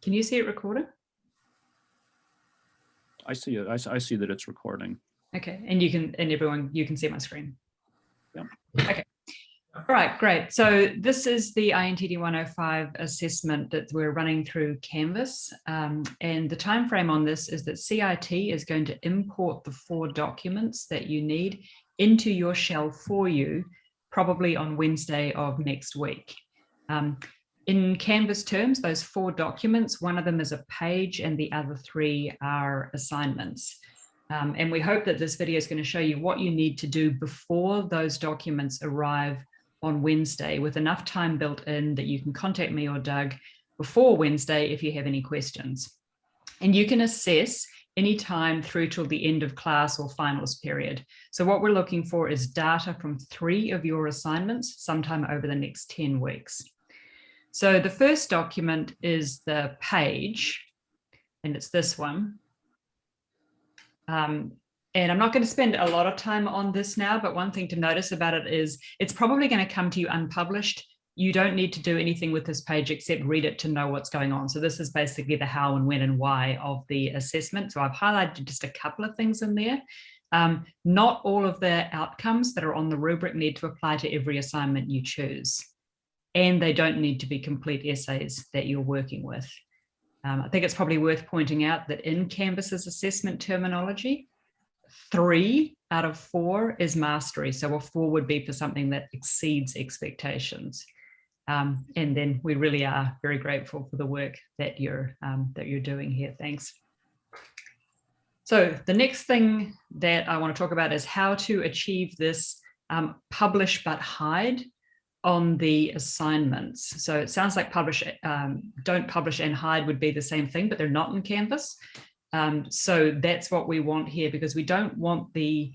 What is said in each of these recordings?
Can you see it recording? I see it. I see that it's recording. Okay, and everyone, you can see my screen. Yeah. Okay. All right, great. So this is the INTD 105 assessment that we're running through Canvas. And the time frame on this is that CIT is going to import the 4 documents that you need into your shell for you, probably on Wednesday of next week. In Canvas terms, those 4 documents, one of them is a page and the other 3 are assignments. And we hope that this video is going to show you what you need to do before those documents arrive on Wednesday, with enough time built in that you can contact me or Doug before Wednesday if you have any questions. And you can assess any time through till the end of class or finals period. So what we're looking for is data from 3 of your assignments sometime over the next 10 weeks. So the first document is the page, and it's this one. And I'm not going to spend a lot of time on this now, but one thing to notice about it is it's probably going to come to you unpublished. You don't need to do anything with this page except read it to know what's going on. So this is basically the how and when and why of the assessment. So I've highlighted just a couple of things in there. Not all of the outcomes that are on the rubric need to apply to every assignment you choose. And they don't need to be complete essays that you're working with. I think it's probably worth pointing out that in Canvas's assessment terminology, 3 out of 4 is mastery. So a 4 would be for something that exceeds expectations. And then we really are very grateful for the work that you're doing here. Thanks. So the next thing that I want to talk about is how to achieve this publish but hide on the assignments. So it sounds like don't publish and hide would be the same thing, but they're not in Canvas. So that's what we want here, because we don't want the,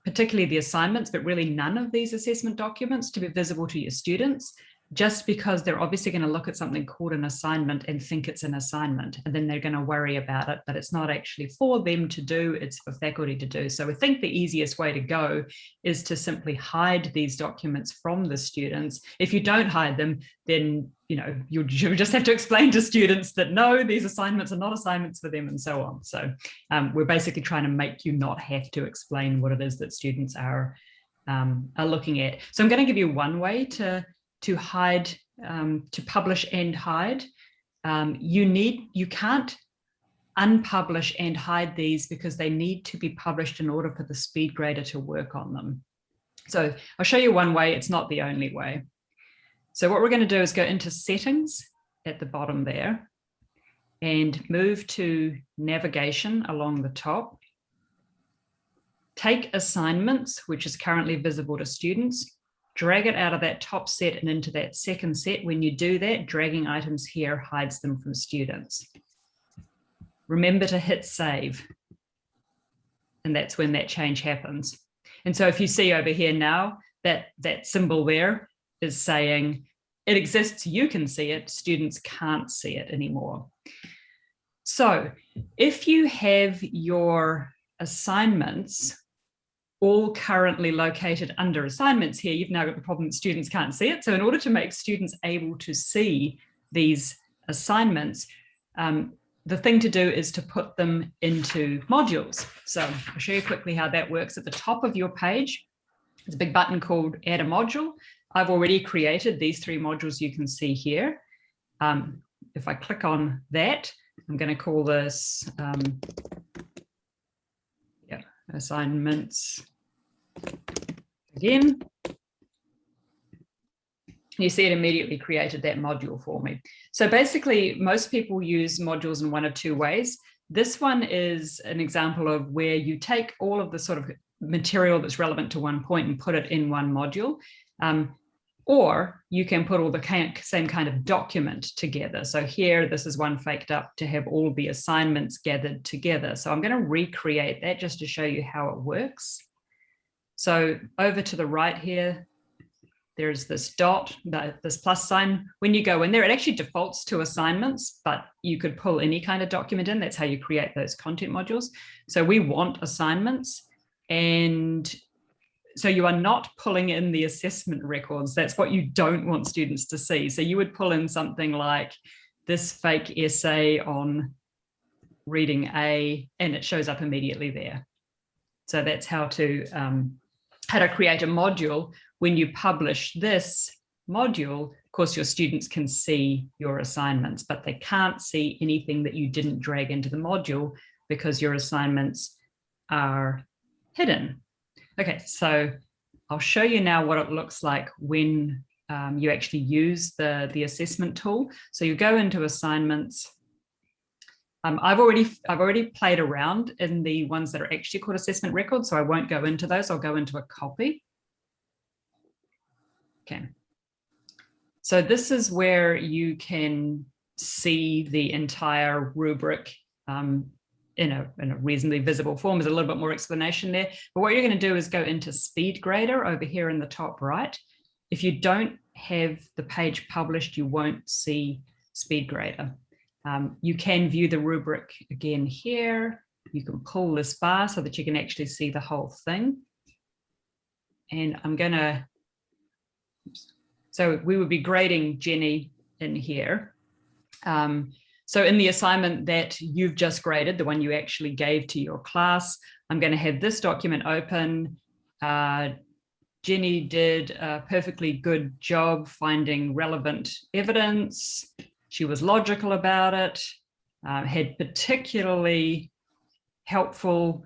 particularly the assignments, but really none of these assessment documents to be visible to your students, just because they're obviously going to look at something called an assignment and think it's an assignment, and then they're going to worry about it, but it's not actually for them to do, it's for faculty to do. So we think the easiest way to go is to simply hide these documents from the students. If you don't hide them, then you just have to explain to students that no, these assignments are not assignments for them, and so on. So we're basically trying to make you not have to explain what it is that students are looking at. So I'm going to give you one way to hide, to publish and hide. You can't unpublish and hide these because they need to be published in order for the speed grader to work on them. So I'll show you one way. It's not the only way. So what we're going to do is go into settings at the bottom there and move to navigation along the top. Take assignments, which is currently visible to students, drag it out of that top set and into that second set. When you do that, dragging items here hides them from students. Remember to hit save. And that's when that change happens. And so if you see over here now, that symbol there is saying it exists, you can see it, students can't see it anymore. So if you have your assignments all currently located under assignments here, you've now got the problem that students can't see it. So in order to make students able to see these assignments, the thing to do is to put them into modules. So I'll show you quickly how that works. At the top of your page, there's a big button called Add a Module. I've already created these 3 modules you can see here. If I click on that, I'm going to call this assignments again. You see it immediately created that module for me. So basically, most people use modules in one of 2 ways. This one is an example of where you take all of the sort of material that's relevant to one point and put it in one module. Or you can put all the same kind of document together. So here, this is one faked up to have all the assignments gathered together. So I'm going to recreate that just to show you how it works. So over to the right here, there's this dot, this plus sign. When you go in there, it actually defaults to assignments, but you could pull any kind of document in. That's how you create those content modules. So we want assignments, and so you are not pulling in the assessment records. That's what you don't want students to see. So you would pull in something like this fake essay on reading A, and it shows up immediately there. So that's how to create a module. When you publish this module, of course, your students can see your assignments, but they can't see anything that you didn't drag into the module because your assignments are hidden. Okay, so I'll show you now what it looks like when you actually use the assessment tool. So you go into assignments. I've already played around in the ones that are actually called assessment records, so I won't go into those. I'll go into a copy. Okay. So this is where you can see the entire rubric in a reasonably visible form. There's a little bit more explanation there. But what you're going to do is go into Speed Grader over here in the top right. If you don't have the page published, you won't see Speed Grader. You can view the rubric again here. You can pull this bar so that you can actually see the whole thing. And I'm going to, so we would be grading Jenny in here. So in the assignment that you've just graded, the one you actually gave to your class, I'm going to have this document open. Jenny did a perfectly good job finding relevant evidence. She was logical about it, had particularly helpful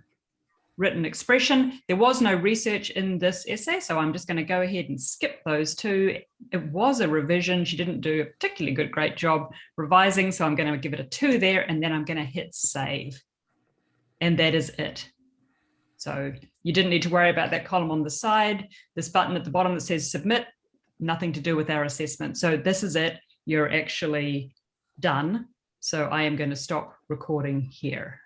written expression. There was no research in this essay, so I'm just going to go ahead and skip those two. It was a revision. She didn't do a particularly great job revising, so I'm going to give it a 2 there, and then I'm going to hit save. And that is it. So you didn't need to worry about that column on the side. This button at the bottom that says submit, nothing to do with our assessment. So this is it. You're actually done. So I am going to stop recording here.